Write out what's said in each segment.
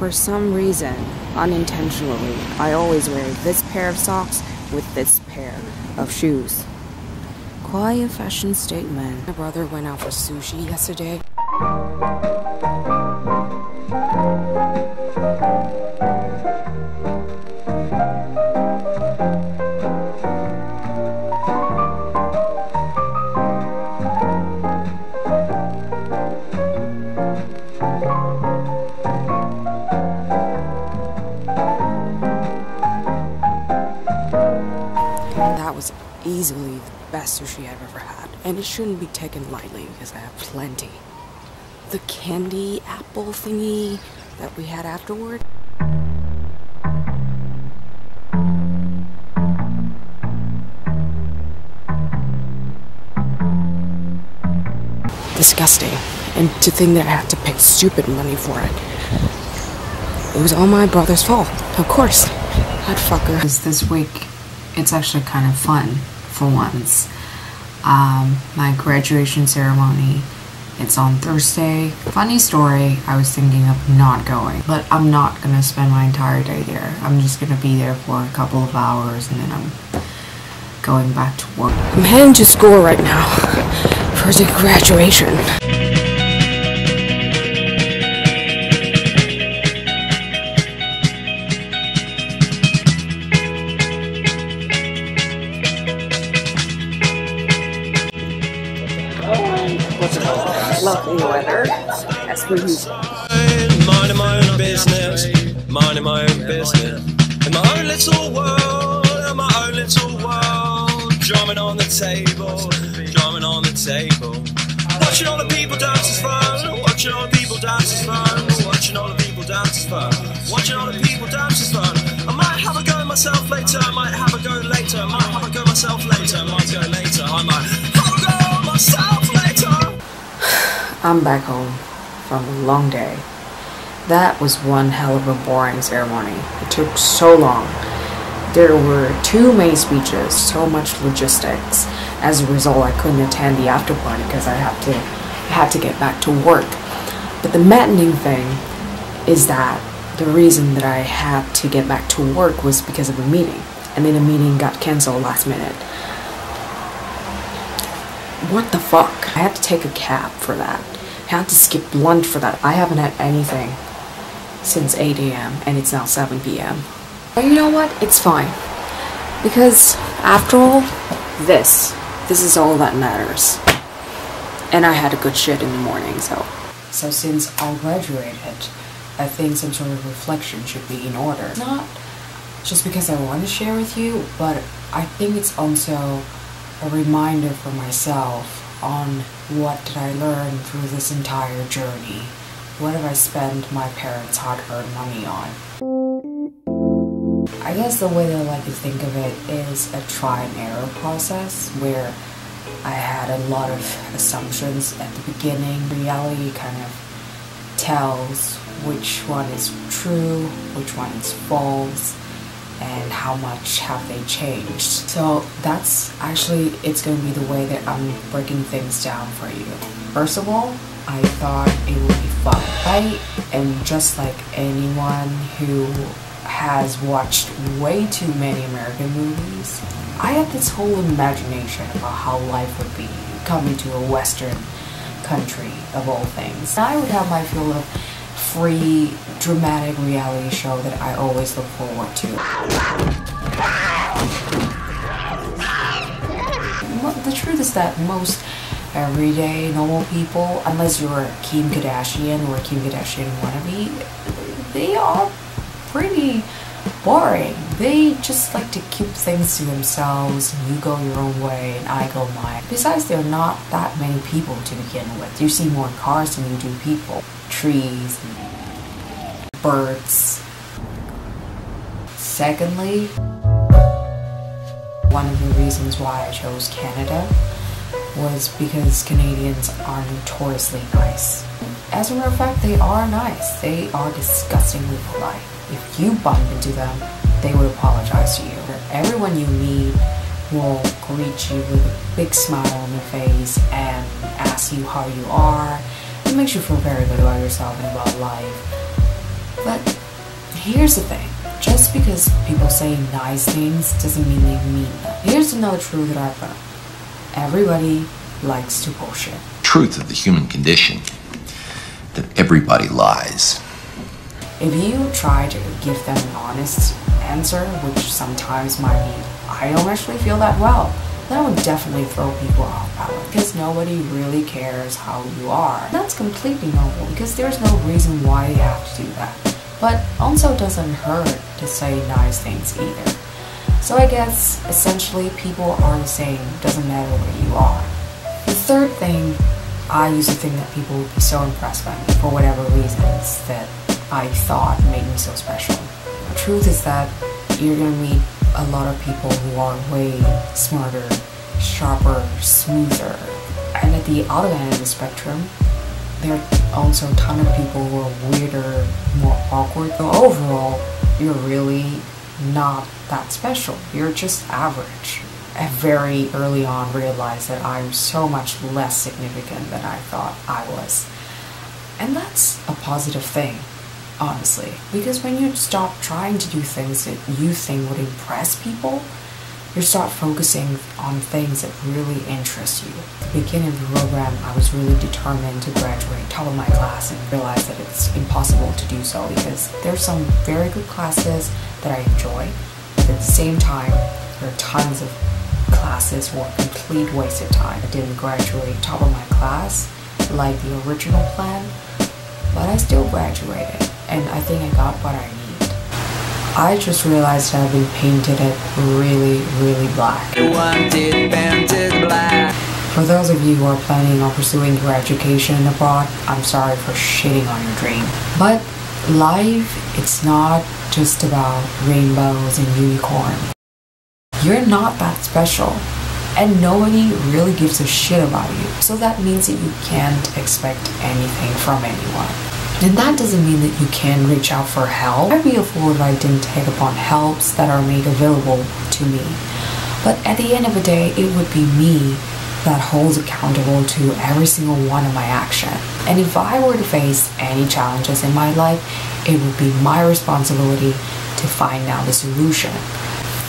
For some reason, unintentionally, I always wear this pair of socks with this pair of shoes. Quite a fashion statement. My brother went out for sushi yesterday. That was easily the best sushi I've ever had, and it shouldn't be taken lightly because I have plenty. The candy apple thingy that we had afterward. Disgusting. And to think that I had to pay stupid money for it. It was all my brother's fault. Of course. That fucker. This week, it's actually kind of fun for once. My graduation ceremony, it's on Thursday. Funny story, I was thinking of not going, but I'm not gonna spend my entire day there. I'm just gonna be there for a couple of hours and then I'm going back to work. I'm heading to school right now for the graduation. Lovely weather, as per usual. Minding my own business, minding my own business. In my own little world, in my own little world. Drumming on the table, drumming on the table. Watching all the people dance is fun, watching all the people dance is fun. Watching all the people dance is fun, watching all the people dance is fun. I might have a go myself later, I might have a go later, I might have a go myself later, I might go later, I might have a go myself later. I'm back home from a long day. That was one hell of a boring ceremony. It took so long. There were two main speeches, so much logistics. As a result, I couldn't attend the after party because I had to get back to work. But the maddening thing is that the reason that I had to get back to work was because of a meeting. And then the meeting got cancelled last minute. What the fuck? I had to take a cab for that. I had to skip lunch for that. I haven't had anything since 8 a.m. and it's now 7 p.m. But you know what? It's fine. Because after all, this is all that matters. And I had a good shit in the morning, so. So since I graduated, I think some sort of reflection should be in order. Not just because I want to share with you, but I think it's also a reminder for myself on what did I learn through this entire journey. What have I spent my parents' hard-earned money on? I guess the way that I like to think of it is a try and error process where I had a lot of assumptions at the beginning. Reality kind of tells which one is true, which one is false, and how much have they changed. So that's actually, it's going to be the way that I'm breaking things down for you. First of all, I thought it would be fun. I am just like anyone who has watched way too many American movies. I had this whole imagination about how life would be coming to a Western country of all things. I would have my fill of free, dramatic reality show that I always look forward to. The truth is that most everyday, normal people, unless you're Kim Kardashian or Kim Kardashian wannabe, they are pretty boring. They just like to keep things to themselves, and you go your own way and I go mine. Besides, there are not that many people to begin with. You see more cars than you do people. Trees, birds. Secondly, one of the reasons why I chose Canada was because Canadians are notoriously nice. As a matter of fact, they are nice. They are disgustingly polite. If you bump into them, they will apologize to you. Everyone you meet will greet you with a big smile on their face and ask you how you are. It makes you feel very good about yourself and about life. But here's the thing. Just because people say nice things doesn't mean they mean them. Here's another truth that I've learned. Everybody likes to bullshit. Truth of the human condition, that everybody lies. If you try to give them an honest answer, which sometimes might be, I don't actually feel that well, that would definitely throw people off balance because nobody really cares how you are. That's completely normal because there's no reason why you have to do that. But also doesn't hurt to say nice things either. So I guess essentially people are the same, doesn't matter where you are. The third thing, I used to think that people would be so impressed by me for whatever reasons that I thought made me so special. The truth is that you're gonna meet a lot of people who are way smarter, sharper, smoother. And at the other end of the spectrum, there are also a ton of people who are weirder, more awkward. So overall, you're really not that special. You're just average. I very early on realized that I'm so much less significant than I thought I was. And that's a positive thing, honestly. Because when you stop trying to do things that you think would impress people, you start focusing on things that really interest you. At the beginning of the program, I was really determined to graduate top of my class and realized that it's impossible to do so because there's some very good classes that I enjoy. But at the same time, there are tons of classes who are complete waste of time. I didn't graduate top of my class like the original plan, but I still graduated and I think I got what I need. I just realized that I've been painted it really, really black. For those of you who are planning on pursuing your education abroad, I'm sorry for shitting on your dream. But life, it's not just about rainbows and unicorns. You're not that special, and nobody really gives a shit about you. So that means that you can't expect anything from anyone. And that doesn't mean that you can't reach out for help. I'd be a fool if I didn't take upon helps that are made available to me. But at the end of the day, it would be me that holds accountable to every single one of my actions. And if I were to face any challenges in my life, it would be my responsibility to find out the solution.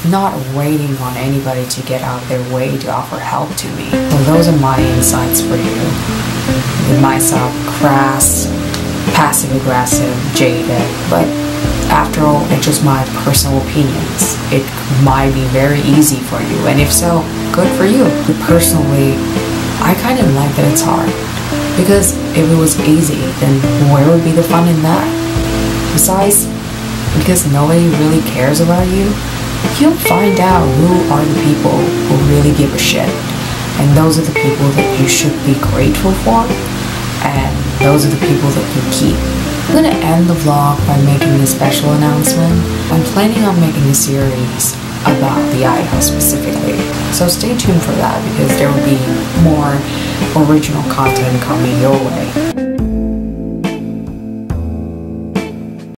Not waiting on anybody to get out of their way to offer help to me. Well, those are my insights for you. It might sound crass, passive-aggressive, jaded, but after all, it's just my personal opinions. It might be very easy for you, and if so, good for you. But personally, I kind of like that it's hard, because if it was easy, then where would be the fun in that? Besides, because nobody really cares about you, you'll find out who are the people who really give a shit, and those are the people that you should be grateful for, and those are the people that you keep. I'm gonna end the vlog by making a special announcement. I'm planning on making a series about VIE specifically, so stay tuned for that because there will be more original content coming your way.